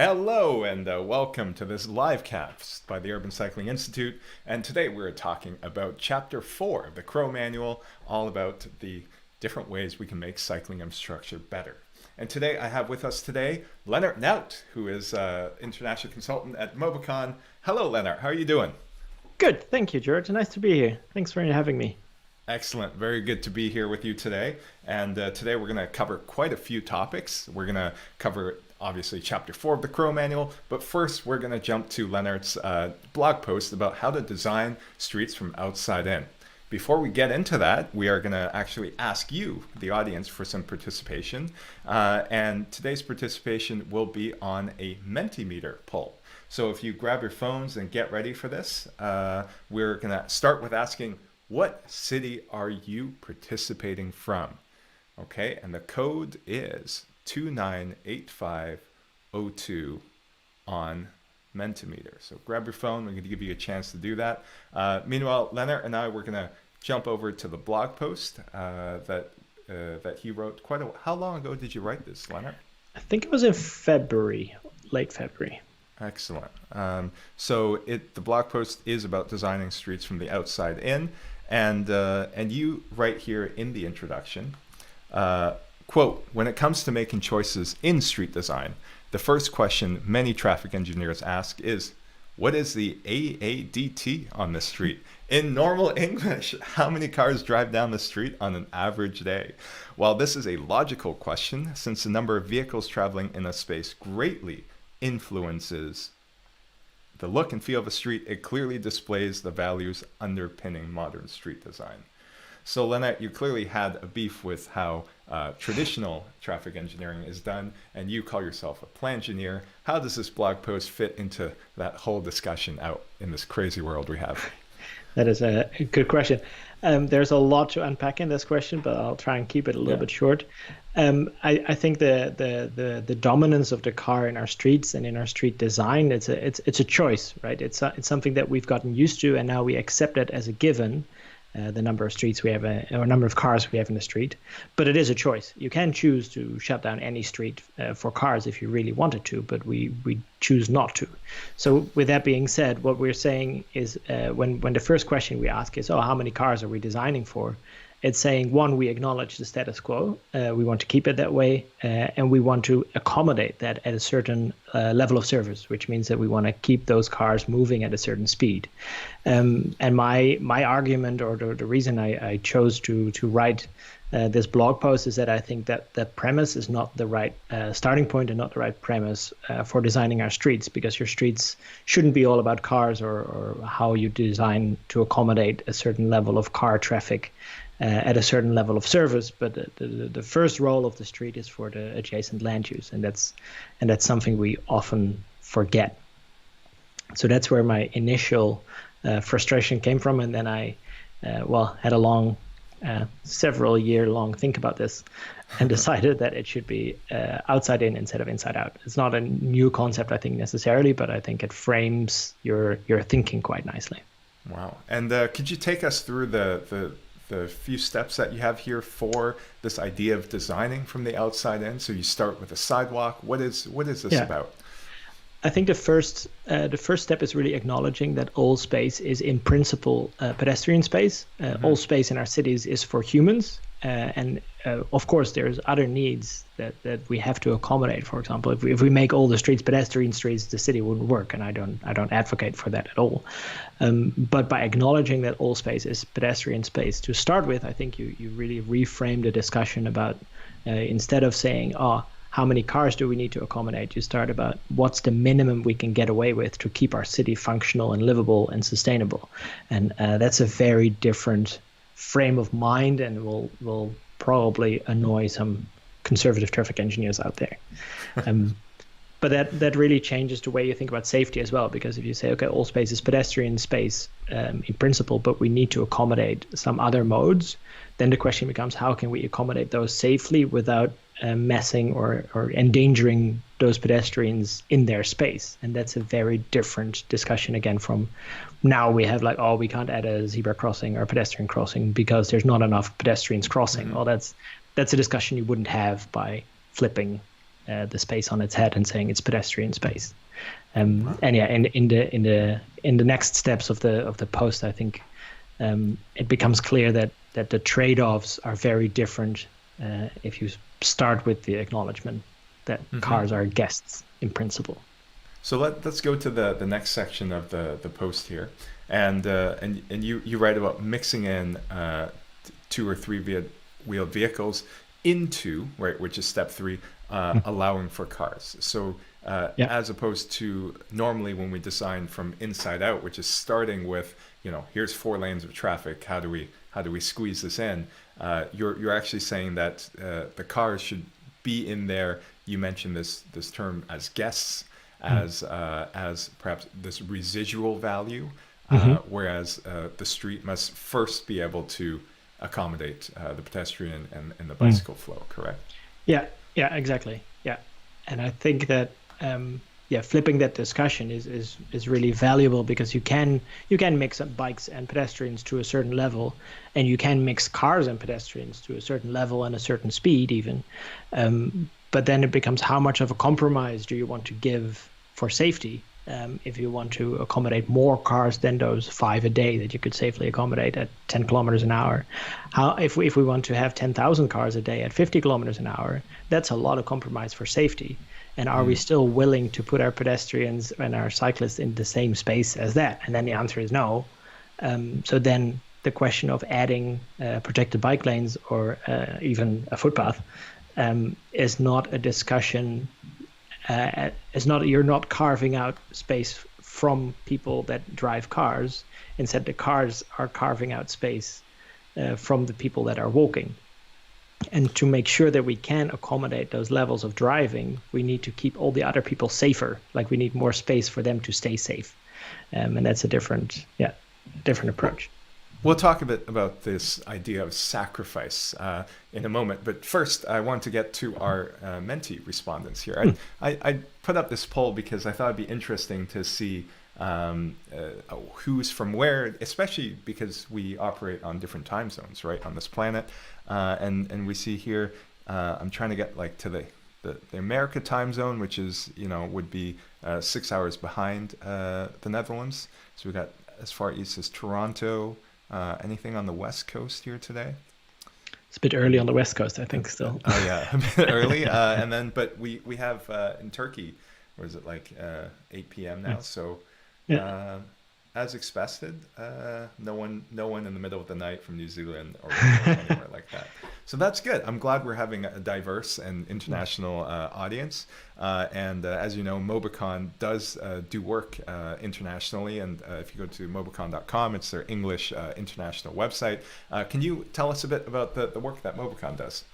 Hello and welcome to this live cast by the Urban Cycling Institute. And today we're talking about Chapter 4 of the Crow Manual, all about the different ways we can make cycling infrastructure better. And today I have with us today Lennart Nout, who is international consultant at Mobicon. Hello, Lennart. How are you doing? Good. Thank you, George. Nice to be here. Thanks for having me. Excellent. Very good to be here with you today. And today we're going to cover quite a few topics. We're going to cover obviously Chapter 4 of the Crow Manual, but first we're going to jump to Lennart's blog post about how to design streets from outside in. Before we get into that, we are going to actually ask you, the audience, for some participation. And today's participation will be on a Mentimeter poll. So if you grab your phones and get ready for this, we're going to start with asking, what city are you participating from? Okay, and the code is 298502 on Mentimeter. So grab your phone. We're going to give you a chance to do that. Meanwhile, Lennart and I, we're going to jump over to the blog post that he wrote how long ago did you write this, Lennart? I think it was in February, late February. Excellent. So the blog post is about designing streets from the outside in, and you write here in the introduction, quote, when it comes to making choices in street design, the first question many traffic engineers ask is, what is the AADT on the street? In normal English, how many cars drive down the street on an average day? While this is a logical question, since the number of vehicles traveling in a space greatly influences the look and feel of a street, it clearly displays the values underpinning modern street design. So Lennart, you clearly had a beef with how traditional traffic engineering is done, and you call yourself a plan engineer. How does this blog post fit into that whole discussion out in this crazy world we have? That is a good question. There's a lot to unpack in this question, but I'll try and keep it a little bit short. I think the dominance of the car in our streets and in our street design, it's a choice, right? It's something that we've gotten used to, and now we accept it as a given. The number of streets we have, or number of cars we have in the street, but it is a choice. You can choose to shut down any street for cars if you really wanted to, but we choose not to. So with that being said, what we're saying is when the first question we ask is, how many cars are we designing for? It's saying, one, we acknowledge the status quo. We want to keep it that way, and we want to accommodate that at a certain level of service, which means that we want to keep those cars moving at a certain speed. And my argument, or the reason I chose to write this blog post, is that I think that the premise is not the right starting point and not the right premise for designing our streets, because your streets shouldn't be all about cars or how you design to accommodate a certain level of car traffic at a certain level of service, but the first role of the street is for the adjacent land use, and that's something we often forget. So that's where my initial frustration came from, and then I had a long, several year long think about this, and decided that it should be outside in instead of inside out. It's not a new concept, I think, necessarily, but I think it frames your thinking quite nicely. Wow! And could you take us through the few steps that you have here for this idea of designing from the outside in? So you start with a sidewalk. What is this about? I think the first step is really acknowledging that all space is in principle pedestrian space. All space in our cities is for humans, and of course there's other needs that we have to accommodate. For example, if we make all the streets pedestrian streets, the city wouldn't work, and I don't advocate for that at all. But by acknowledging that all space is pedestrian space to start with, I think you really reframe the discussion about instead of saying, how many cars do we need to accommodate? You start about what's the minimum we can get away with to keep our city functional and livable and sustainable. And that's a very different frame of mind, and will probably annoy some conservative traffic engineers out there. But that really changes the way you think about safety as well, because if you say, okay, all space is pedestrian space in principle, but we need to accommodate some other modes, then the question becomes, how can we accommodate those safely without messing or endangering those pedestrians in their space? And that's a very different discussion again from now we have we can't add a zebra crossing or a pedestrian crossing because there's not enough pedestrians crossing. Well, that's a discussion you wouldn't have by flipping the space on its head and saying it's pedestrian space. Wow. And yeah, in the next steps of the post, I think it becomes clear that the trade-offs are very different if you start with the acknowledgement that cars are guests in principle. So let's go to the next section of the post here, and you write about mixing in two or three wheeled vehicles into, right, which is step three, allowing for cars. So Yeah. as opposed to normally when we design from inside out, which is starting with, here's 4 lanes of traffic. How do we squeeze this in? You're actually saying that the cars should be in there. You mentioned this term as guests, as perhaps this residual value, whereas the street must first be able to accommodate the pedestrian and the bicycle flow, correct? Yeah, exactly. Yeah, and I think that flipping that discussion is really valuable, because you can mix up bikes and pedestrians to a certain level, and you can mix cars and pedestrians to a certain level and a certain speed even. But then it becomes, how much of a compromise do you want to give for safety? If you want to accommodate more cars than those 5 a day that you could safely accommodate at 10 kilometers an hour, if we want to have 10,000 cars a day at 50 kilometers an hour, that's a lot of compromise for safety. And are we still willing to put our pedestrians and our cyclists in the same space as that? And then the answer is no. So then the question of adding protected bike lanes or even a footpath is not a discussion. You're not carving out space from people that drive cars. Instead, the cars are carving out space from the people that are walking. And to make sure that we can accommodate those levels of driving, we need to keep all the other people safer. Like, we need more space for them to stay safe. And that's a different approach. We'll talk a bit about this idea of sacrifice in a moment, but first I want to get to our Menti respondents here. I put up this poll because I thought it'd be interesting to see who's from where, especially because we operate on different time zones, right, on this planet. And we see here, I'm trying to get like to the America time zone, which is, would be 6 hours behind the Netherlands. So we got as far east as Toronto. Anything on the West Coast here today? It's a bit early on the West Coast, I think, still. Oh yeah, a bit early. And then, but we have in Turkey, or is it like 8 p.m. now? So as expected, no one in the middle of the night from New Zealand or anywhere like that. So that's good. I'm glad we're having a diverse and international audience. And as you know, Mobicon does do work internationally. And if you go to mobicon.com, it's their English international website. Can you tell us a bit about the work that Mobicon does?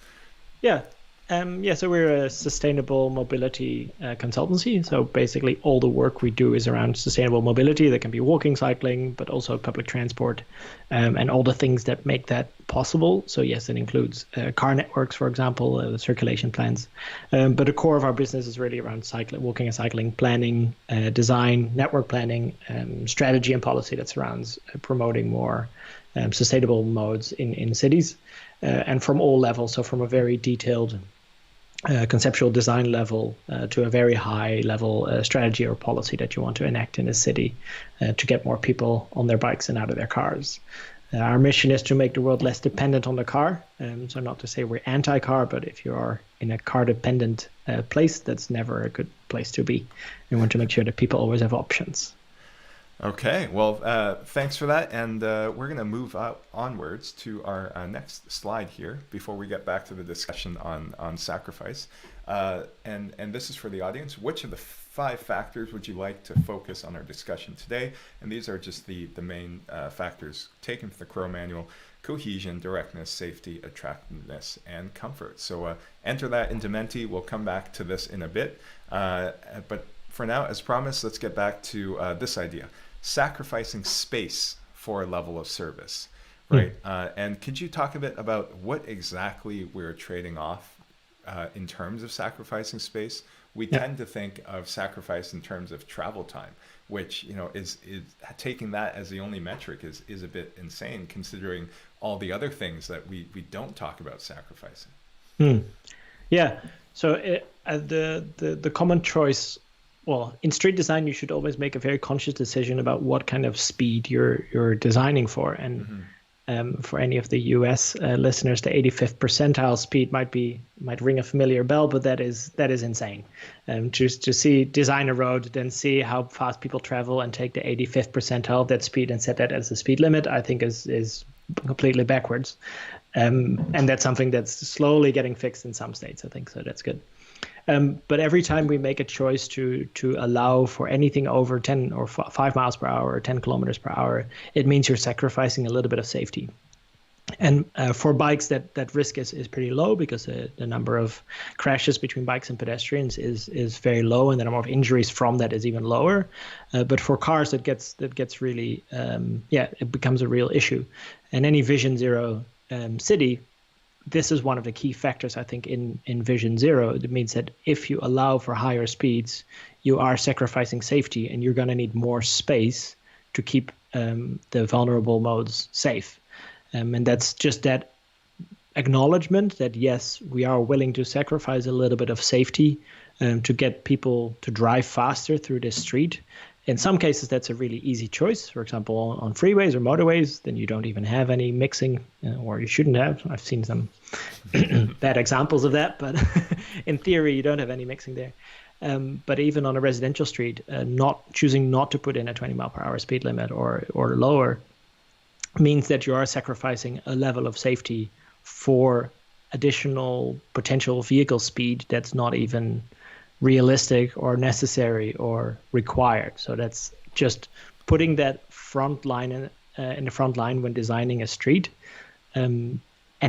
Yeah. So we're a sustainable mobility consultancy. So basically all the work we do is around sustainable mobility. That can be walking, cycling, but also public transport, and all the things that make that possible. So yes, it includes car networks, for example, the circulation plans. But the core of our business is really around walking and cycling planning, design, network planning, strategy and policy that surrounds promoting more sustainable modes in cities, and from all levels. So from a very detailed conceptual design level to a very high level strategy or policy that you want to enact in a city to get more people on their bikes and out of their cars. Our mission is to make the world less dependent on the car. So not to say we're anti-car, but if you are in a car-dependent place, that's never a good place to be. We want to make sure that people always have options. Okay, well, thanks for that. And we're going to move onwards to our next slide here before we get back to the discussion on sacrifice. And this is for the audience. Which of the 5 factors would you like to focus on our discussion today? And these are just the main factors taken from the Crow Manual: cohesion, directness, safety, attractiveness, and comfort. So enter that into Menti. We'll come back to this in a bit. But for now, as promised, let's get back to this idea: sacrificing space for a level of service, right? And could you talk a bit about what exactly we're trading off in terms of sacrificing space? We tend to think of sacrifice in terms of travel time, which is taking that as the only metric is a bit insane, considering all the other things that we don't talk about sacrificing. Yeah. So the common choice, well, in street design, you should always make a very conscious decision about what kind of speed you're designing for. And for any of the US listeners, the 85th percentile speed might ring a familiar bell, but that is insane. Just to see design a road, then see how fast people travel, and take the 85th percentile of that speed and set that as the speed limit, I think is completely backwards. And that's something that's slowly getting fixed in some states, I think. So that's good. But every time we make a choice to allow for anything over 10 or 5 miles per hour or 10 kilometers per hour, it means you're sacrificing a little bit of safety. And for bikes, that risk is pretty low, because the number of crashes between bikes and pedestrians is very low, and the number of injuries from that is even lower. But for cars, that gets really it becomes a real issue. And any Vision Zero city, this is one of the key factors, I think, in Vision Zero. It means that if you allow for higher speeds, you are sacrificing safety, and you're going to need more space to keep the vulnerable modes safe. And that's just that acknowledgement that, yes, we are willing to sacrifice a little bit of safety to get people to drive faster through this street. In some cases, that's a really easy choice. For example, on freeways or motorways, then you don't even have any mixing, or you shouldn't have. I've seen some bad examples of that, but in theory, you don't have any mixing there. But even on a residential street, choosing not to put in a 20 mile per hour speed limit or lower means that you are sacrificing a level of safety for additional potential vehicle speed that's not even realistic or necessary or required. So that's just putting that front line in the front line when designing a street, and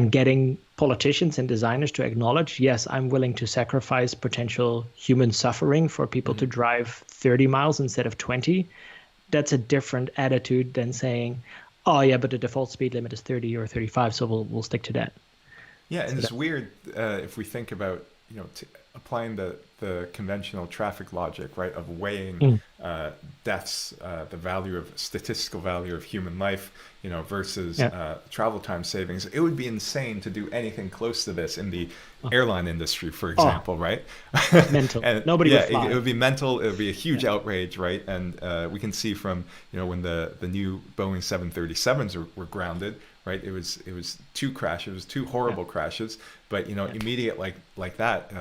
getting politicians and designers to acknowledge, yes, I'm willing to sacrifice potential human suffering for people to drive 30 miles instead of 20. That's a different attitude than saying, oh yeah, but the default speed limit is 30 or 35, so we'll stick to that. Yeah, and it's weird if we think about, applying the conventional traffic logic, right, of weighing deaths, the value of statistical value of human life, versus travel time savings. It would be insane to do anything close to this in the airline industry, for example, right? Mental. And Nobody would fly. It would be mental. It would be a huge outrage, right? And we can see from when the new Boeing 737s were grounded, right? It was two crashes, it was two horrible crashes, but immediate like that,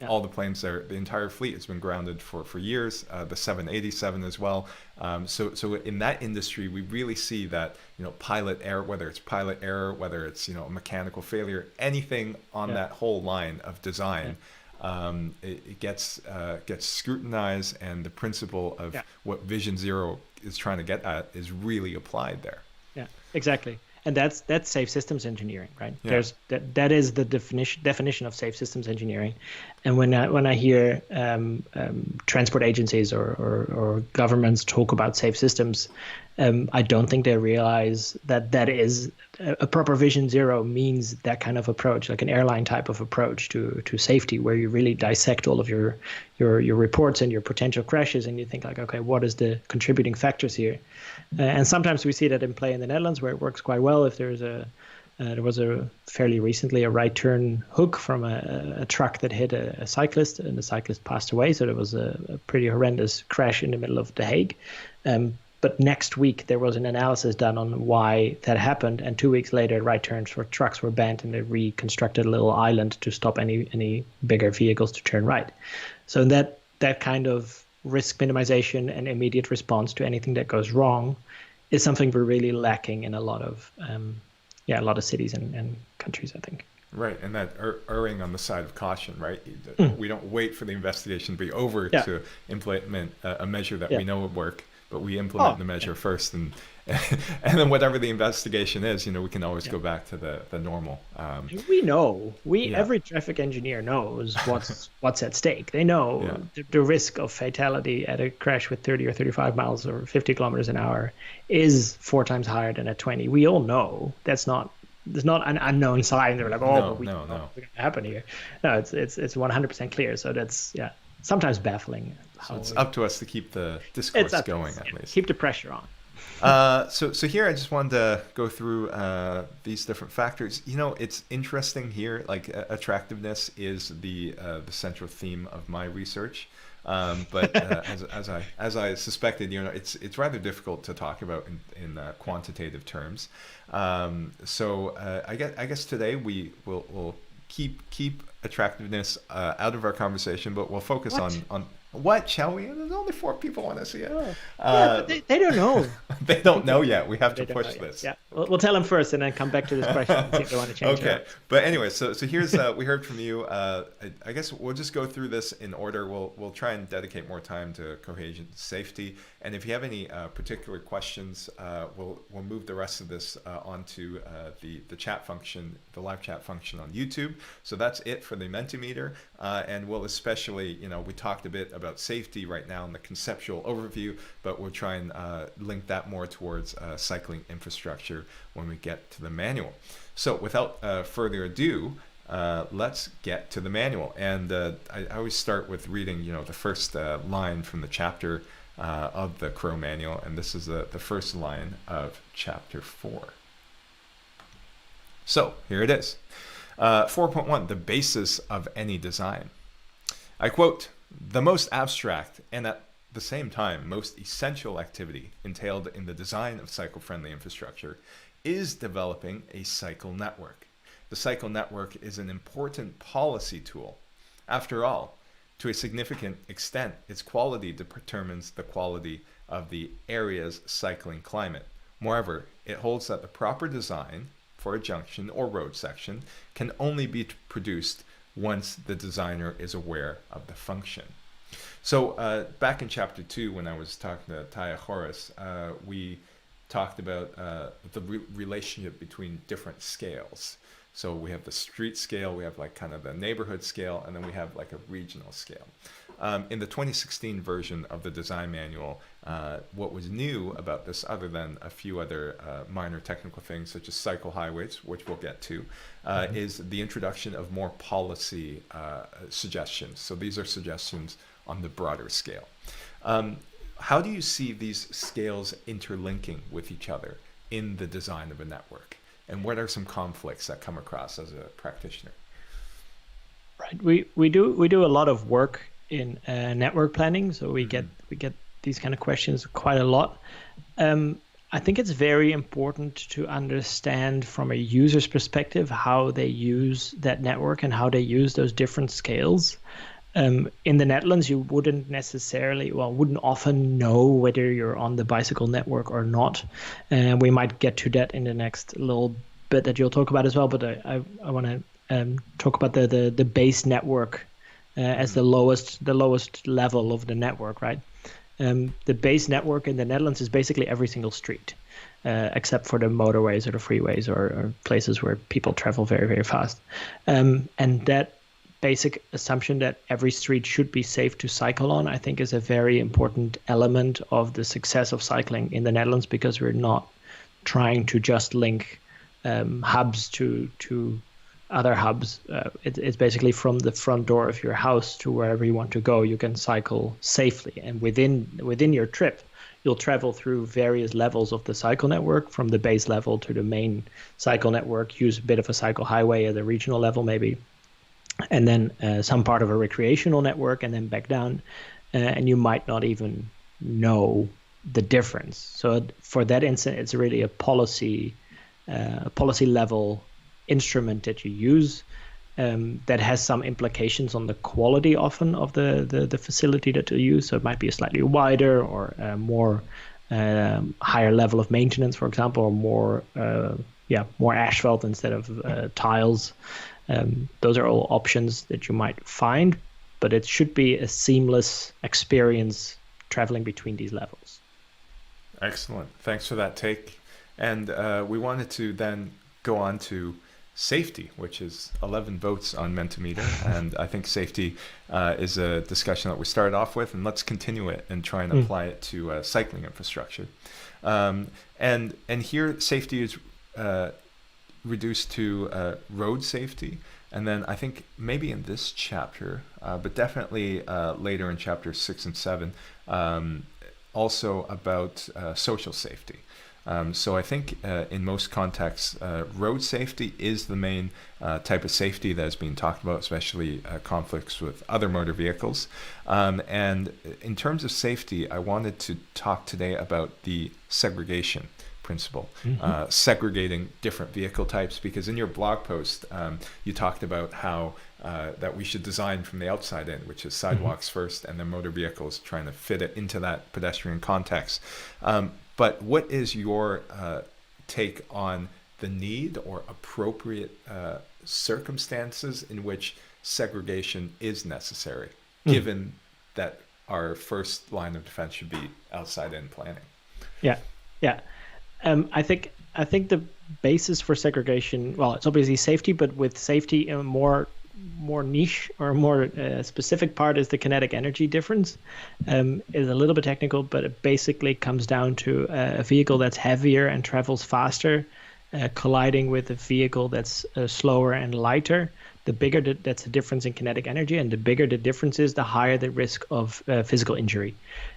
all the planes there, the entire fleet has been grounded for years. The 787 as well. So in that industry, we really see that pilot error, whether it's pilot error, whether it's a mechanical failure, anything on that whole line of design. It gets scrutinized, and the principle of what Vision Zero is trying to get at is really applied there. Yeah, exactly. And that's safe systems engineering, right? Yeah. That is the definition of safe systems engineering. And when I hear transport agencies or governments talk about safe systems, I don't think they realize that is a proper Vision Zero means that kind of approach, like an airline type of approach to safety, where you really dissect all of your reports and your potential crashes, and you think like, okay, what is the contributing factors here? And sometimes we see that in play in the Netherlands, where it works quite well. If there was fairly recently a right turn hook from a truck that hit a cyclist, and the cyclist passed away. So there was a pretty horrendous crash in the middle of The Hague. But next week there was an analysis done on why that happened, and 2 weeks later, right turns for trucks were banned, and they reconstructed a little island to stop any bigger vehicles to turn right. So that kind of risk minimization and immediate response to anything that goes wrong is something we're really lacking in a lot of cities and countries, I think. Right, and that erring on the side of caution, right? We don't wait for the investigation to be over to implement a measure that we know would work, but we implement the measure first, and then whatever the investigation is, we can always go back to the normal. We know. Every traffic engineer knows what's at stake. They know the risk of fatality at a crash with 30 or 35 miles or 50 kilometers an hour is 4 times higher than at 20. We all know there's not an unknown sign. They're like, what's going to happen here? No, it's 100% clear. So that's sometimes baffling. So it's up to us to keep the discourse going, at least. Keep the pressure on. So here I just wanted to go through these different factors. It's interesting here. Like attractiveness is the central theme of my research. But as I suspected, it's rather difficult to talk about in quantitative terms. I guess today we'll keep attractiveness out of our conversation, but we'll focus What? on what, shall we? There's only 4 people want to see it. Oh, yeah, but they don't know. They don't know yet. We have to They don't know push yet. this. Yeah, we'll tell them first, and then come back to this question and see if they want to change it. Okay, but anyway, so here's we heard from you. I guess we'll just go through this in order. We'll try and dedicate more time to cohesion, safety, and if you have any particular questions, we'll move the rest of this onto the chat function, the live chat function on YouTube. So that's it for the Mentimeter, and we'll especially, we talked a bit about safety right now in the conceptual overview, but we'll try and link that more towards cycling infrastructure when we get to the manual. So without further ado, let's get to the manual. And I always start with reading, the first line from the chapter of the Crow manual, and this is the first line of chapter 4. So here it is. 4.1, the basis of any design. I quote, "The most abstract and at the same time most essential activity entailed in the design of cycle-friendly infrastructure is developing a cycle network. The cycle network is an important policy tool. After all, to a significant extent, its quality determines the quality of the area's cycling climate. Moreover, it holds that the proper design for a junction or road section can only be produced once the designer is aware of the function." So back in chapter 2, when I was talking to Taya Horace, we talked about the relationship between different scales. So we have the street scale, we have like kind of the neighborhood scale, and then we have like a regional scale. In the 2016 version of the design manual, what was new about this, other than a few other minor technical things such as cycle highways, which we'll get to, is the introduction of more policy suggestions. So these are suggestions on the broader scale. How do you see these scales interlinking with each other in the design of a network? And what are some conflicts that come across as a practitioner? Right. We do a lot of work in network planning, so we get these kind of questions quite a lot. I think it's very important to understand from a user's perspective how they use that network and how they use those different scales. In the Netherlands, you wouldn't often know whether you're on the bicycle network or not. And we might get to that in the next little bit that you'll talk about as well. But I want to talk about the base network as the lowest level of the network, right? The base network in the Netherlands is basically every single street, except for the motorways or the freeways or places where people travel very, very fast. And that basic assumption that every street should be safe to cycle on, I think, is a very important element of the success of cycling in the Netherlands, because we're not trying to just link hubs to other hubs. It's basically from the front door of your house to wherever you want to go, you can cycle safely. And within your trip, you'll travel through various levels of the cycle network, from the base level to the main cycle network, use a bit of a cycle highway at the regional level maybe, and then some part of a recreational network, and then back down, and you might not even know the difference. So for that instance, it's really a policy level instrument that you use that has some implications on the quality often of the facility that you use. So it might be a slightly wider or more higher level of maintenance, for example, or more asphalt instead of tiles. Those are all options that you might find, but it should be a seamless experience traveling between these levels. Excellent. Thanks for that take. And we wanted to then go on to safety, which is 11 votes on Mentimeter. And I think safety is a discussion that we started off with, and let's continue it and try and apply it to cycling infrastructure. And here safety is reduced to road safety, and then I think maybe in this chapter, but definitely later in chapters 6 and 7, also about social safety. So I think in most contexts, road safety is the main type of safety that is being talked about, especially conflicts with other motor vehicles. And in terms of safety, I wanted to talk today about the segregation principle, segregating different vehicle types, because in your blog post, you talked about how that we should design from the outside in, which is sidewalks first and then motor vehicles, trying to fit it into that pedestrian context. But what is your take on the need or appropriate circumstances in which segregation is necessary, given that our first line of defense should be outside-in planning? Yeah. I think the basis for segregation, well, it's obviously safety, but with safety, a more niche or more specific part is the kinetic energy difference. Is a little bit technical, but it basically comes down to a vehicle that's heavier and travels faster colliding with a vehicle that's slower and lighter. The bigger that's the difference in kinetic energy, and the bigger the difference is, the higher the risk of physical injury.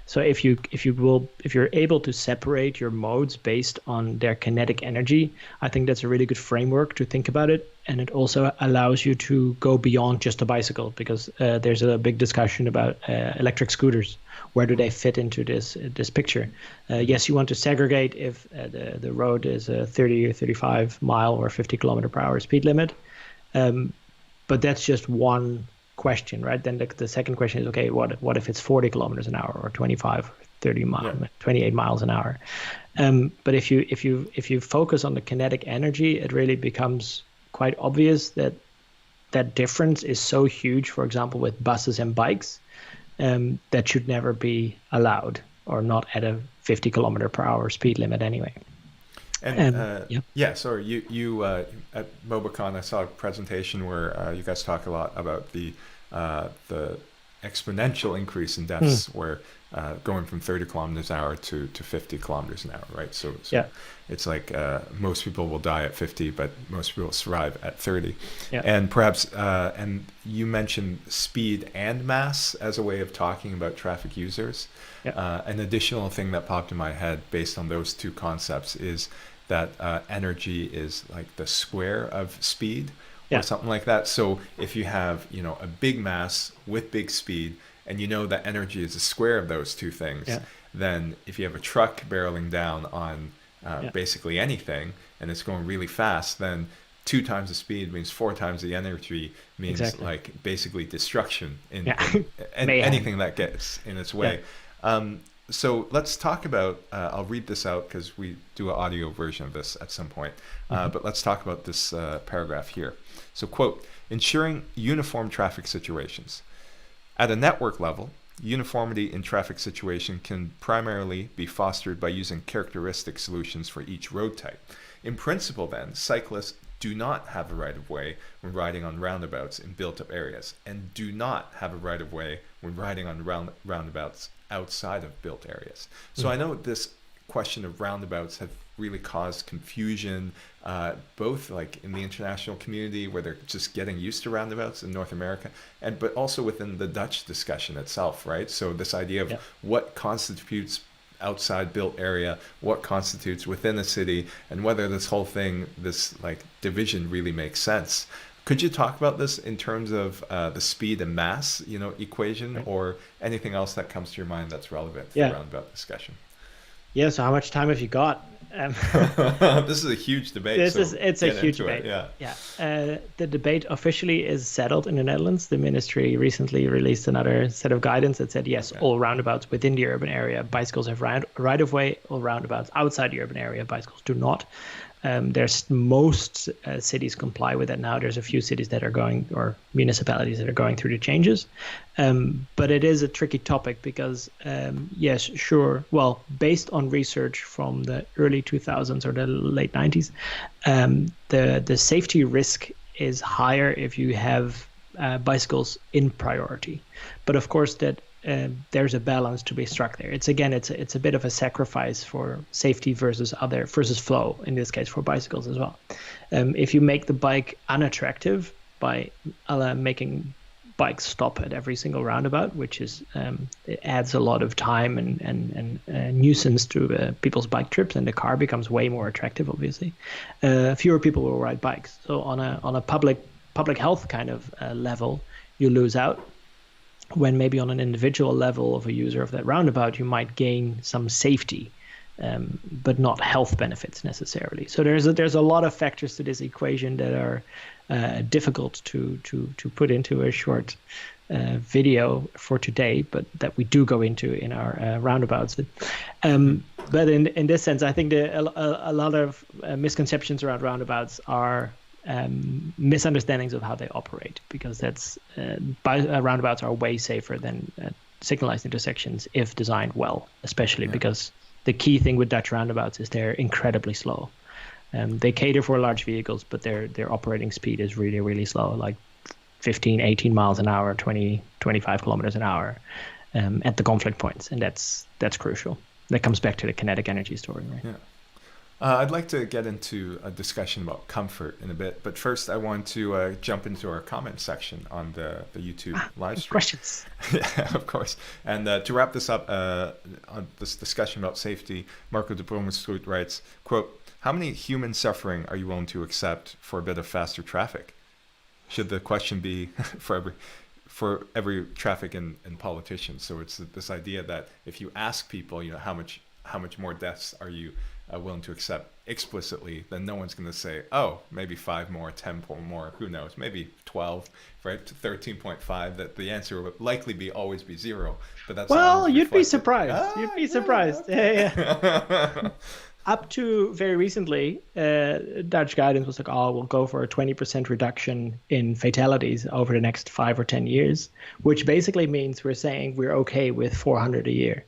So if you're able to separate your modes based on their kinetic energy, I think that's a really good framework to think about it. And it also allows you to go beyond just a bicycle, because there's a big discussion about electric scooters. Where do they fit into this picture? Yes, you want to segregate if the road is a 30 or 35 mile or 50 kilometer per hour speed limit. But that's just one question, right? Then the second question is, okay, what if it's 40 kilometers an hour or 25, 30 miles, 28 miles an hour? But if you focus on the kinetic energy, it really becomes quite obvious that difference is so huge, for example, with buses and bikes, that should never be allowed, or not at a 50 kilometer per hour speed limit anyway. And sorry, you at MobiCon, I saw a presentation where you guys talk a lot about the exponential increase in deaths, where going from 30 kilometers an hour to 50 kilometers an hour, right? So it's like most people will die at 50, but most people will survive at 30. Yeah. And perhaps, and you mentioned speed and mass as a way of talking about traffic users. Yeah. An additional thing that popped in my head based on those two concepts is that energy is like the square of speed, or something like that. So if you have, a big mass with big speed, and that energy is a square of those two things, then if you have a truck barreling down on basically anything, and it's going really fast, then 2 times the speed means 4 times the energy, means like basically destruction in anything that gets in its way. So let's talk about, I'll read this out because we do an audio version of this at some point, but let's talk about this paragraph here. So, quote, ensuring uniform traffic situations. At a network level, uniformity in traffic situation can primarily be fostered by using characteristic solutions for each road type. In principle, then, cyclists do not have a right-of-way when riding on roundabouts in built-up areas, and do not have a right-of-way when riding on roundabouts outside of built areas. So I know this question of roundabouts have really caused confusion, both like in the international community, where they're just getting used to roundabouts in North America, but also within the Dutch discussion itself, right? So this idea of what constitutes outside built area, what constitutes within a city, and whether this whole thing, this like division, really makes sense. Could you talk about this in terms of the speed and mass, equation, or anything else that comes to your mind that's relevant for the roundabout discussion? Yeah. So how much time have you got? This is a huge debate. It's a huge debate. The debate officially is settled in the Netherlands. The ministry recently released another set of guidance that said, yes, all roundabouts within the urban area, bicycles have right of way. All roundabouts outside the urban area, bicycles do not. There's most cities comply with that now. There's a few cities that are going, or municipalities that are going through the changes. But it is a tricky topic because, yes, sure. Well, based on research from the early 2000s or the late 90s, the safety risk is higher if you have bicycles in priority. But of course, that there's a balance to be struck there. It's a bit of a sacrifice for safety versus flow, in this case for bicycles as well. If you make the bike unattractive by making bikes stop at every single roundabout, which is it adds a lot of time and nuisance to people's bike trips, and the car becomes way more attractive. Obviously, fewer people will ride bikes. So on a public health kind of level, you lose out. When maybe on an individual level of a user of that roundabout, you might gain some safety, but not health benefits necessarily. So there's a lot of factors to this equation that are difficult to put into a short video for today, but that we do go into in our roundabouts. But in this sense, I think a lot of misconceptions around roundabouts are misunderstandings of how they operate, because roundabouts are way safer than signalized intersections if designed well, especially because the key thing with Dutch roundabouts is they're incredibly slow. They cater for large vehicles, but their operating speed is really, really slow, like 15, 18 miles an hour, 20, 25 kilometers an hour at the conflict points. And that's crucial. That comes back to the kinetic energy story, right? Yeah. I'd like to get into a discussion about comfort in a bit, but first I want to jump into our comment section on the YouTube live stream. Questions. Yeah, of course. And to wrap this up on this discussion about safety, Marco de Bromerstroet writes, quote, "How many human suffering are you willing to accept for a bit of faster traffic?" Should the question be for every traffic and politicians? So it's this idea that if you ask people, how much more deaths are you willing to accept explicitly, then no one's going to say, oh, maybe 5 more, 10 more, who knows, maybe 12, right, to 13.5, that the answer would likely always be 0. But that's you'd be surprised. You'd be surprised. Okay. Yeah. Up to very recently, Dutch guidance was like, we'll go for a 20% reduction in fatalities over the next 5 or 10 years, which basically means we're saying we're okay with 400 a year.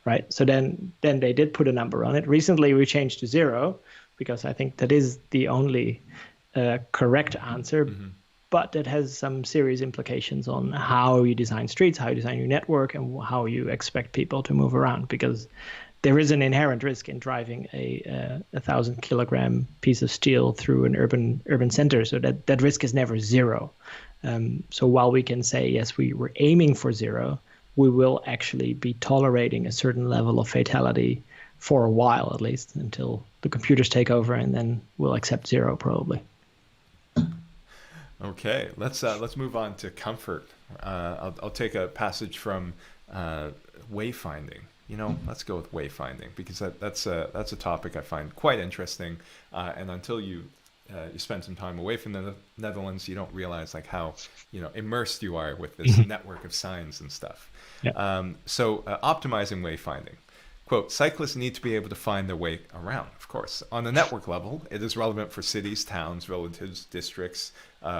Right. So then they did put a number on it. Recently, we changed to 0 because I think that is the only correct answer. Mm-hmm. But that has some serious implications on how you design streets, how you design your network, and how you expect people to move around. Because there is an inherent risk in driving a 1,000-kilogram piece of steel through an urban center. So that risk is never 0. So while we can say, yes, we're aiming for 0, we will actually be tolerating a certain level of fatality for a while, at least, until the computers take over, and then we'll accept 0 probably. Okay, let's move on to comfort. I'll take a passage from Wayfinding. Let's go with Wayfinding, because that's a topic I find quite interesting. And until you spend some time away from the Netherlands, you don't realize like how immersed you are with this network of signs and stuff. Yeah. So optimizing wayfinding. Quote, "Cyclists need to be able to find their way around, of course. On the network level, it is relevant for cities, towns, villages, districts,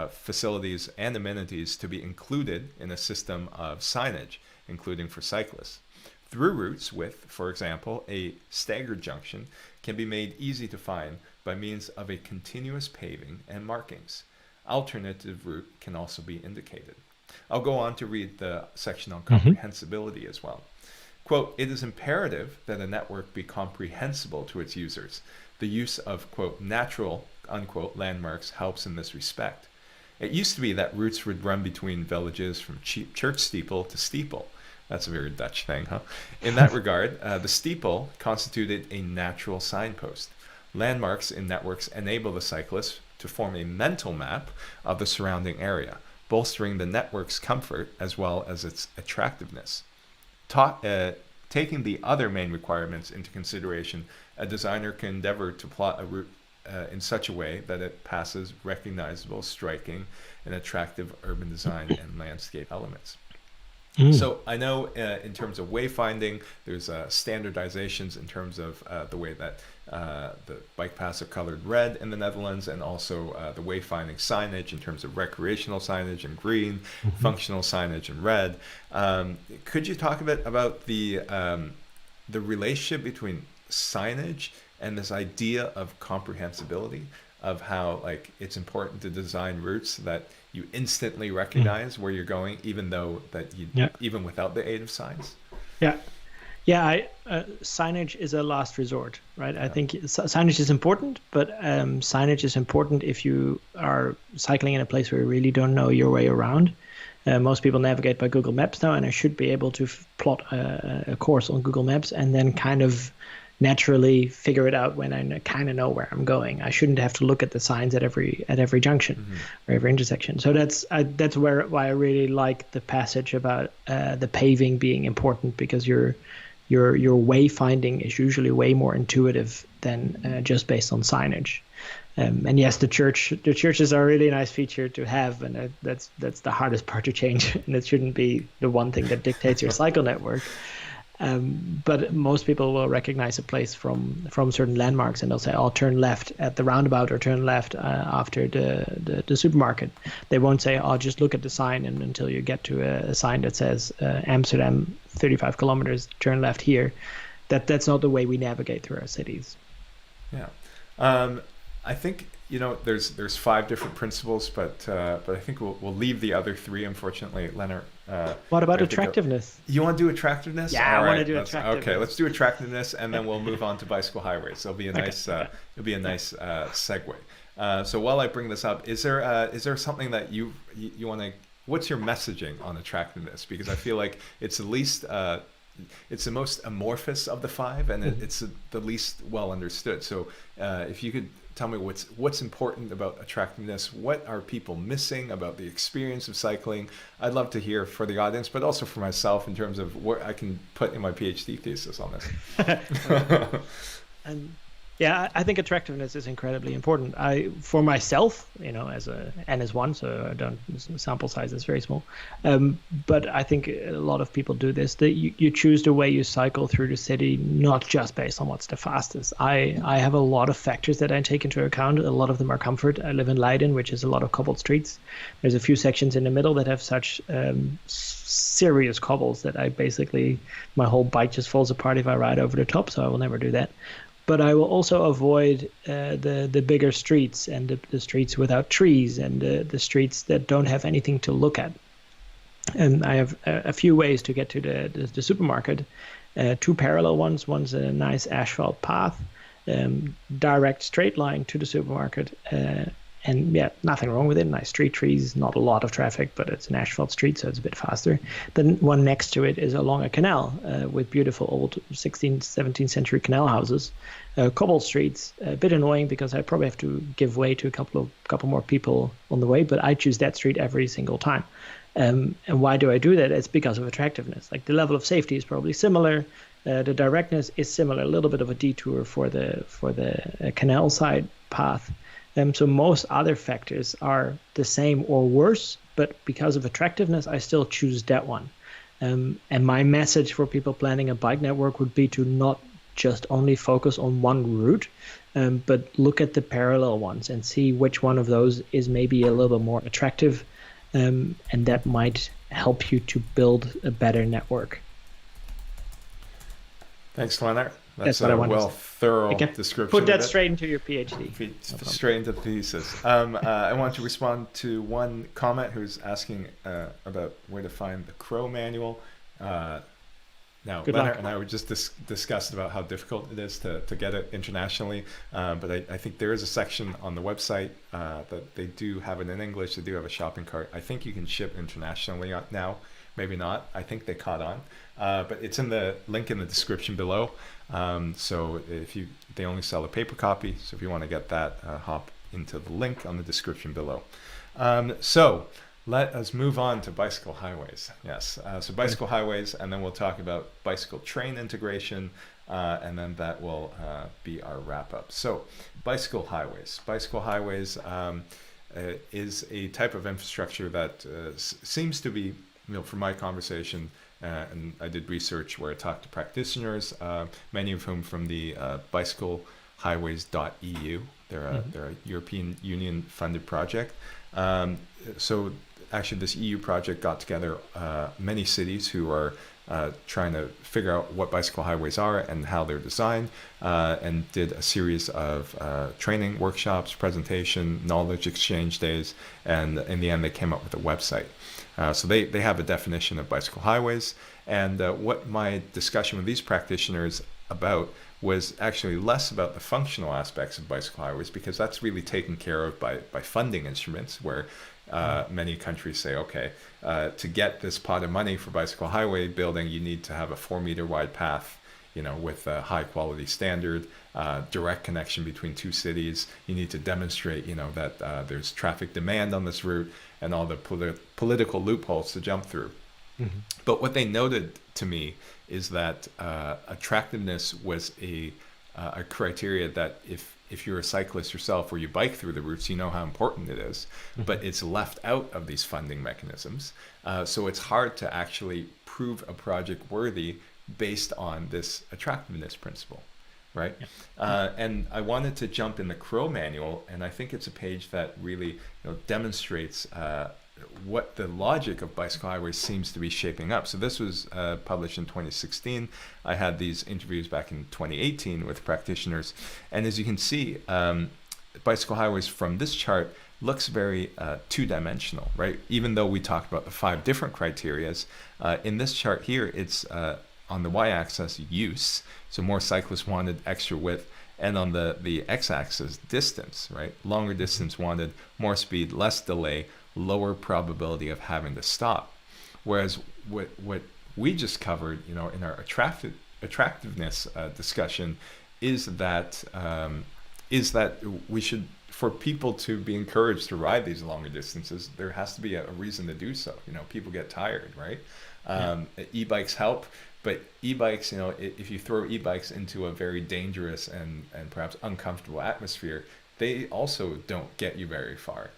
facilities, and amenities to be included in a system of signage, including for cyclists. Through routes with, for example, a staggered junction can be made easy to find by means of a continuous paving and markings. Alternative route can also be indicated." I'll go on to read the section on comprehensibility as well. Quote, "It is imperative that a network be comprehensible to its users. The use of, quote, natural, unquote, landmarks helps in this respect. It used to be that routes would run between villages from church steeple to steeple." That's a very Dutch thing, huh? "In that regard, the steeple constituted a natural signpost. Landmarks in networks enable the cyclist to form a mental map of the surrounding area, bolstering the network's comfort as well as its attractiveness. Taking the other main requirements into consideration, a designer can endeavor to plot a route in such a way that it passes recognizable, striking, and attractive urban design and landscape elements." So I know in terms of wayfinding, there's standardizations in terms of the way that the bike paths are colored red in the Netherlands, and also the wayfinding signage in terms of recreational signage in green, functional signage in red. Could you talk a bit about the relationship between signage and this idea of comprehensibility, of how like it's important to design routes that you instantly recognize where you're going, even though that even without the aid of signs? Signage is a last resort, right? I think signage is important, but signage is important if you are cycling in a place where you really don't know your way around. Most people navigate by Google Maps now, and I should be able to plot a course on Google Maps and then kind of naturally figure it out when I kind of know where I'm going. I shouldn't have to look at the signs at every junction or every intersection. So that's why I really like the passage about the paving being important, because your wayfinding is usually way more intuitive than just based on signage. And yes, the churches are a really nice feature to have, and that's the hardest part to change. And it shouldn't be the one thing that dictates your cycle network. But most people will recognize a place from certain landmarks, and they'll say, "Oh, turn left at the roundabout," or "Turn left after the supermarket." They won't say, "Oh, just look at the sign," and until you get to a sign that says Amsterdam, 35 kilometers, turn left here. That's not the way we navigate through our cities. Yeah, I think there's 5 different principles, but I think we'll leave the other 3. Unfortunately, Lennart. What about attractiveness? You want to do attractiveness? Yeah, I want to do attractiveness. Okay, let's do attractiveness, and then we'll move on to bicycle highways. So it'll be a nice, segue. So while I bring this up, is there something that you want to? What's your messaging on attractiveness? Because I feel like it's the least, it's the most amorphous of the 5, and it's the least well understood. So if you could tell me what's important about attractiveness, what are people missing about the experience of cycling? I'd love to hear for the audience, but also for myself in terms of what I can put in my PhD thesis on this. Yeah, I think attractiveness is incredibly important. For myself, as a N is 1, so I don't, sample size is very small. But I think a lot of people do this. That you choose the way you cycle through the city, not just based on what's the fastest. I have a lot of factors that I take into account. A lot of them are comfort. I live in Leiden, which is a lot of cobbled streets. There's a few sections in the middle that have such serious cobbles that my whole bike just falls apart if I ride over the top. So I will never do that. But I will also avoid the bigger streets and the streets without trees and the streets that don't have anything to look at. And I have a few ways to get to the supermarket. 2 parallel ones. One's a nice asphalt path, direct straight line to the supermarket. And yeah, nothing wrong with it. Nice street trees, not a lot of traffic, but it's an asphalt street, so it's a bit faster. Then one next to it is along a canal with beautiful old 16th, 17th century canal houses. Cobble streets, a bit annoying because I probably have to give way to a couple more people on the way, but I choose that street every single time. And why do I do that? It's because of attractiveness. Like the level of safety is probably similar. The directness is similar, a little bit of a detour for the canal side path. So most other factors are the same or worse, but because of attractiveness, I still choose that one. And my message for people planning a bike network would be to not just only focus on one route, but look at the parallel ones and see which one of those is maybe a little bit more attractive, and that might help you to build a better network. Thanks, Lennart. That's a thorough description. Put that straight into your PhD. Straight into the thesis. I want to respond to one comment who's asking about where to find the Crow manual. Now, Lennart and I were just discussed about how difficult it is to get it internationally, but I think there is a section on the website that they do have it in English. They do have a shopping cart. I think you can ship internationally now. Maybe not. I think they caught on. But it's in the link in the description below. So they only sell a paper copy. So if you want to get that, hop into the link on the description below. So let us move on to bicycle highways. Yes. So bicycle highways, and then we'll talk about bicycle train integration, and then that will be our wrap up. So bicycle highways. Bicycle highways is a type of infrastructure that seems to be, from my conversation, and I did research where I talked to practitioners, many of whom from the bicyclehighways.eu. They're a European Union funded project. So actually this EU project got together many cities who are trying to figure out what bicycle highways are and how they're designed, and did a series of training workshops, presentation, knowledge exchange days, and in the end they came up with a website. So they have a definition of bicycle highways, and what my discussion with these practitioners about was actually less about the functional aspects of bicycle highways, because that's really taken care of by funding instruments where Many countries say, okay, to get this pot of money for bicycle highway building, you need to have a 4-meter wide path, with a high quality standard, direct connection between two cities. You need to demonstrate, that there's traffic demand on this route and all the political loopholes to jump through. Mm-hmm. But what they noted to me is that attractiveness was a criteria that if you're a cyclist yourself or you bike through the routes, you know how important it is, but it's left out of these funding mechanisms. So it's hard to actually prove a project worthy based on this attractiveness principle, right? And I wanted to jump in the Crow manual, and I think it's a page that really demonstrates what the logic of bicycle highways seems to be shaping up. So this was published in 2016. I had these interviews back in 2018 with practitioners. And as you can see, bicycle highways from this chart looks very two-dimensional, right? Even though we talked about the 5 different criterias, in this chart here, it's on the y-axis use. So more cyclists wanted extra width. And on the x-axis, distance, right? Longer distance wanted more speed, less delay, lower probability of having to stop. Whereas what we just covered, in our attractiveness discussion, is that we should, for people to be encouraged to ride these longer distances, there has to be a reason to do so. People get tired, right? E-bikes help. But e-bikes, if you throw e-bikes into a very dangerous and perhaps uncomfortable atmosphere, they also don't get you very far.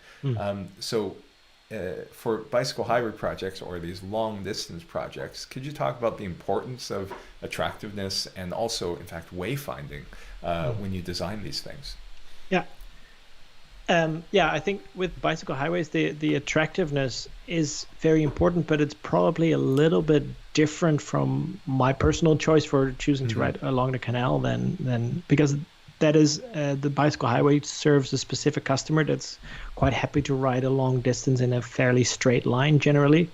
So for bicycle highway projects or these long distance projects, could you talk about the importance of attractiveness and also, in fact, wayfinding when you design these things? I think with bicycle highways, the attractiveness is very important, but it's probably a little bit different from my personal choice for choosing to ride along the canal than because that is the bicycle highway serves a specific customer that's quite happy to ride a long distance in a fairly straight line generally.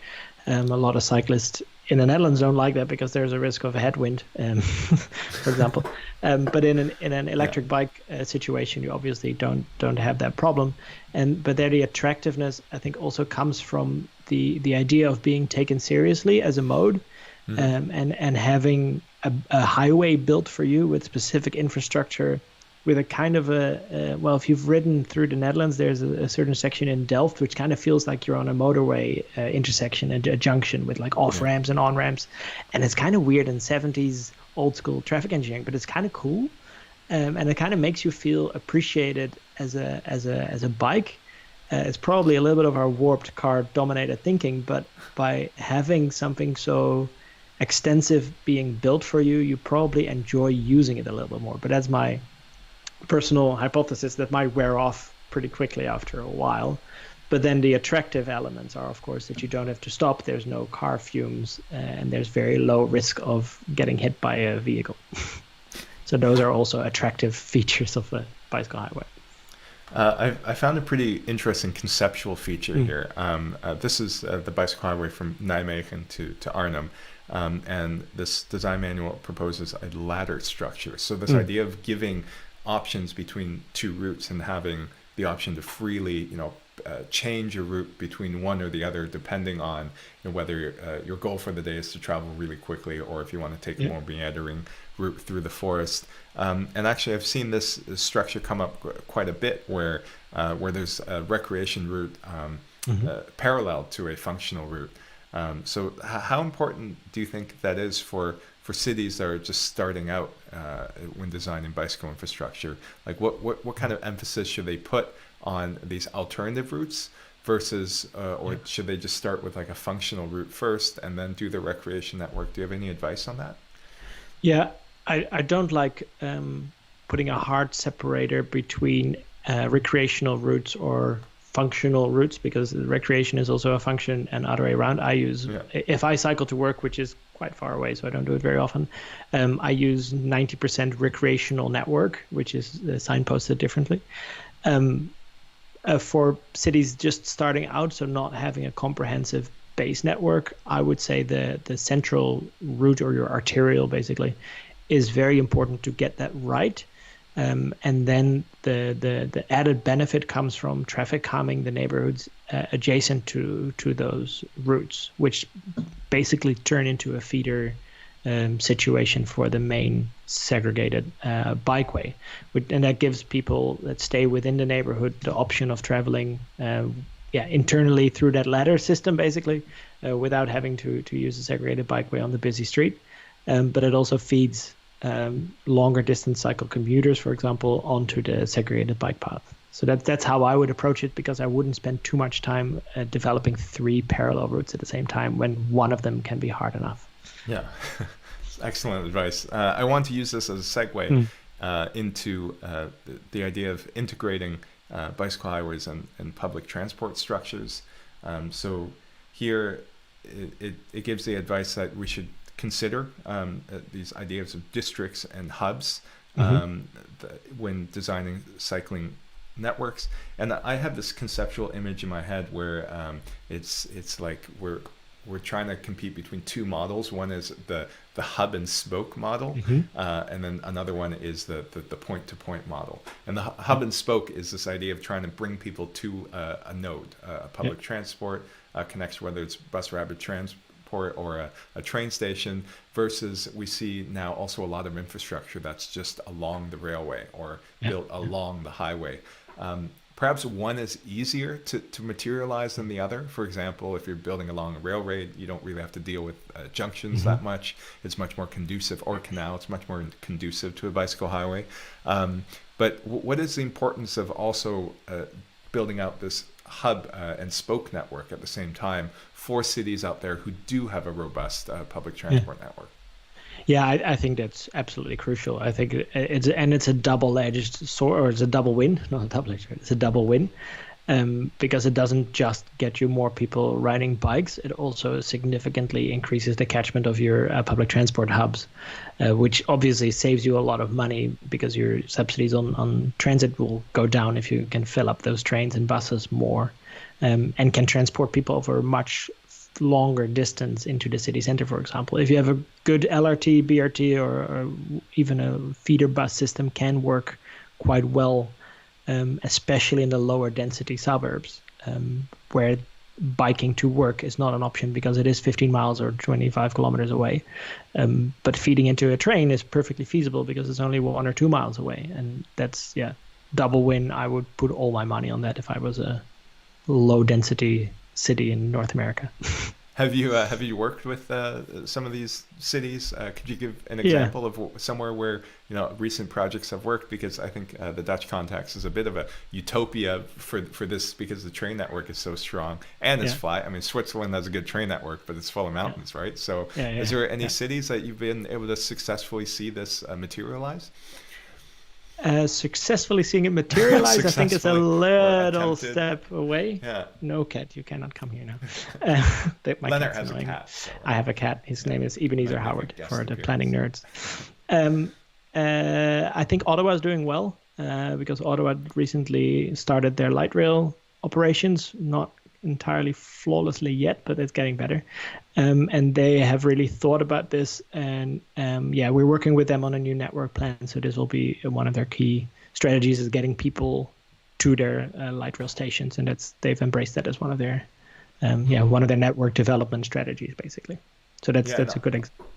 A lot of cyclists in the Netherlands don't like that because there's a risk of a headwind, for example. But in an electric bike situation, you obviously don't have that problem. But there the attractiveness, I think, also comes from the idea of being taken seriously as a mode, and having a highway built for you with specific infrastructure, with a kind of if you've ridden through the Netherlands, there's a certain section in Delft which kind of feels like you're on a motorway intersection, a junction with like off ramps and on ramps, and it's kind of weird in 70s old school traffic engineering, but it's kind of cool, and it kind of makes you feel appreciated as a bike. It's probably a little bit of our warped car dominated thinking, but by having something so extensive being built for you, you probably enjoy using it a little bit more. But that's my personal hypothesis that might wear off pretty quickly after a while. But then the attractive elements are, of course, that you don't have to stop, there's no car fumes, and there's very low risk of getting hit by a vehicle. So those are also attractive features of a bicycle highway. I found a pretty interesting conceptual feature here. This is the bicycle highway from Nijmegen to Arnhem. And this design manual proposes a ladder structure. So this idea of giving options between two routes and having the option to freely, change your route between one or the other, depending on whether your goal for the day is to travel really quickly or if you want to take a more meandering route through the forest. And actually, I've seen this structure come up quite a bit where there's a recreation route parallel to a functional route. So how important do you think that is for cities that are just starting out when designing bicycle infrastructure? Like what kind of emphasis should they put on these alternative routes versus, or should they just start with like a functional route first and then do the recreation network? Do you have any advice on that? Yeah, I don't like putting a hard separator between recreational routes or functional routes, because recreation is also a function and other way around. If I cycle to work, which is quite far away, so I don't do it very often, I use 90% recreational network, which is signposted differently. For cities just starting out, so not having a comprehensive base network, I would say the central route, or your arterial basically, is very important to get that right. And then the added benefit comes from traffic calming the neighborhoods adjacent to those routes, which basically turn into a feeder situation for the main segregated bikeway, and that gives people that stay within the neighborhood the option of traveling internally through that ladder system, basically, without having to use a segregated bikeway on the busy street. But it also feeds longer distance cycle commuters, for example, onto the segregated bike path. So that's how I would approach it, because I wouldn't spend too much time developing 3 parallel routes at the same time when one of them can be hard enough. Yeah, excellent advice. I want to use this as a segue into the idea of integrating bicycle highways and public transport structures. So here it gives the advice that we should consider these ideas of districts and hubs when designing cycling networks. And I have this conceptual image in my head where it's like we're trying to compete between 2 models. One is the hub and spoke model, and then another one is the point-to-point model. And the hub and spoke is this idea of trying to bring people to a node, a public transport connection, whether it's bus rapid transport or a train station, versus we see now also a lot of infrastructure that's just along the railway or built along the highway. Perhaps one is easier to materialize than the other. For example, if you're building along a railway, you don't really have to deal with junctions that much. It's much more conducive, or canal, it's much more conducive to a bicycle highway. But what is the importance of also building out this hub and spoke network at the same time for cities out there who do have a robust public transport network? Yeah, I think that's absolutely crucial. I think it's a double-edged sword, or it's a double win, not a double-edged. It's a double win, because it doesn't just get you more people riding bikes. It also significantly increases the catchment of your public transport hubs, which obviously saves you a lot of money, because your subsidies on transit will go down if you can fill up those trains and buses more, and can transport people over much longer distance into the city center, for example. If you have a good LRT, BRT, or even a feeder bus system, can work quite well, especially in the lower density suburbs, where biking to work is not an option because it is 15 miles or 25 kilometers away. But feeding into a train is perfectly feasible because it's only 1 or 2 miles away. And that's, double win. I would put all my money on that if I was a low density city in North America. Have you worked with some of these cities? Could you give an example of somewhere where recent projects have worked? Because I think the Dutch context is a bit of a utopia for this, because the train network is so strong and it's flat. I mean, Switzerland has a good train network, but it's full of mountains, right? So, is there any cities that you've been able to successfully see this materialize? Successfully seeing it materialize, I think it's a little step away. Yeah. No, cat, you cannot come here now. Lennart has a cat. So, I have a cat. His name is Ebenezer Howard, for the planning nerds. I think Ottawa is doing well, because Ottawa recently started their light rail operations, not entirely flawlessly yet, but it's getting better. And they have really thought about this, and we're working with them on a new network plan. So this will be one of their key strategies, is getting people to their light rail stations, and they've embraced that as one of their network development strategies, basically. So that's a good example.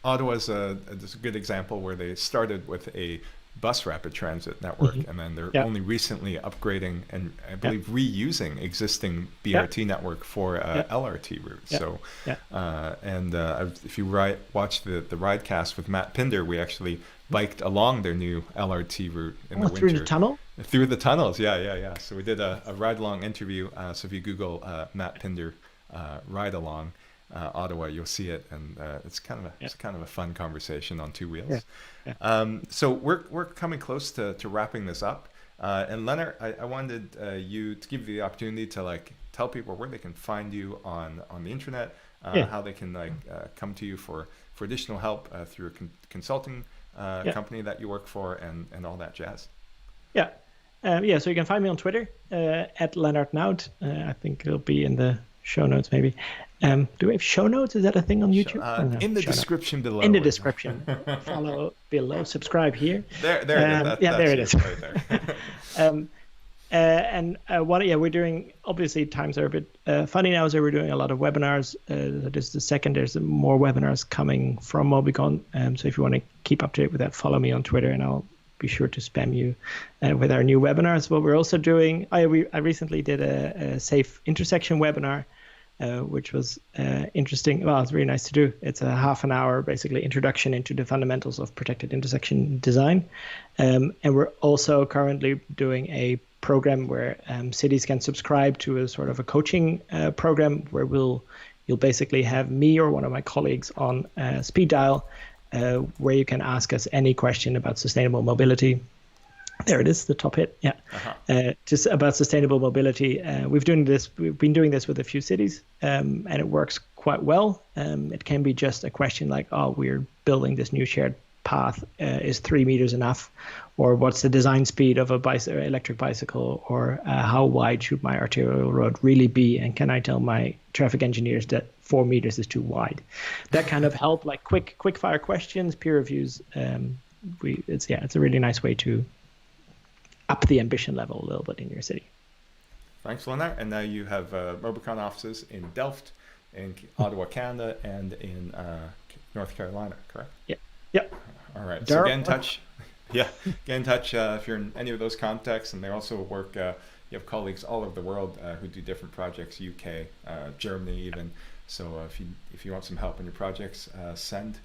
Ottawa's a good example where they started with a bus rapid transit network, and then they're only recently upgrading and I believe reusing existing BRT network for LRT routes. So, if you watch the Ridecast with Matt Pinder, we actually biked along their new LRT route in the winter. Through the tunnel? Through the tunnels, yeah. So we did a ride-along interview. So if you Google Matt Pinder ride-along Ottawa, you'll see it, and it's kind of a fun conversation on 2 wheels. So we're coming close to wrapping this up, and Lennart, I wanted you to give you the opportunity to tell people where they can find you on the internet, how they can come to you for additional help through a consulting company that you work for, and all that jazz. So you can find me on Twitter at Lennart Nout. I think it'll be in the show notes, maybe. Do we have show notes? Is that a thing on YouTube? In the description below. In the description. Follow below. Subscribe here. There it is. There it is. Right there. We're doing, obviously times are a bit funny now, so we're doing a lot of webinars. There's more webinars coming from Mobicon. So if you want to keep up to date with that, follow me on Twitter and I'll be sure to spam you with our new webinars. What we're also doing, I recently did a safe intersection webinar, which was interesting. Well, it's really nice to do. It's a half an hour, basically, introduction into the fundamentals of protected intersection design. And we're also currently doing a program where cities can subscribe to a sort of a coaching program where you'll basically have me or one of my colleagues on speed dial, where you can ask us any question about sustainable mobility. There it is, the top hit. Yeah, just about sustainable mobility. We've been doing this with a few cities, and it works quite well. It can be just a question like, "Oh, we're building this new shared path. Is 3 meters enough?" Or "What's the design speed of a electric bicycle?" Or "How wide should my arterial road really be? And can I tell my traffic engineers that 4 meters is too wide?" That kind of help, like quick fire questions, peer reviews. It's a really nice way to up the ambition level a little bit in your city. Thanks, Lennart. And now you have Mobicon offices in Delft, in Ottawa, Canada, and in North Carolina, correct? Yeah. Yep. All right. So get in touch. Yeah, get in touch if you're in any of those contexts. And they also work. You have colleagues all over the world who do different projects, UK, Germany, even. So if you want some help in your projects, send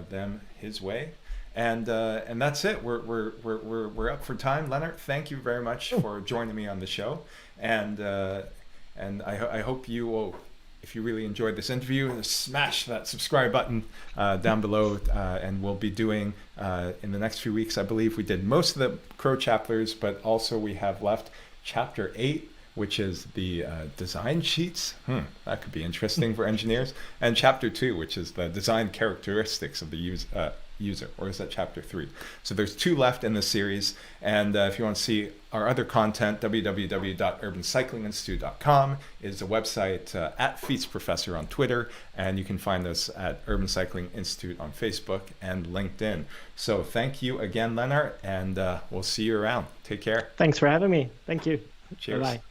them his way. And that's it. We're up for time. Lennart, thank you very much for joining me on the show. And I hope you will, if you really enjoyed this interview, smash that subscribe button down below. And we'll be doing in the next few weeks. I believe we did most of the Crow chapters, but also we have left Chapter 8, which is the design sheets. That could be interesting for engineers. And Chapter 2, which is the design characteristics of the user, or is that Chapter 3? So there's 2 left in the series. And if you want to see our other content, www.urbancyclinginstitute.com is the website, at Feats Professor on Twitter, and you can find us at Urban Cycling Institute on Facebook and LinkedIn. So thank you again, Lennart, and we'll see you around. Take care. Thanks for having me. Thank you. Cheers. Bye-bye.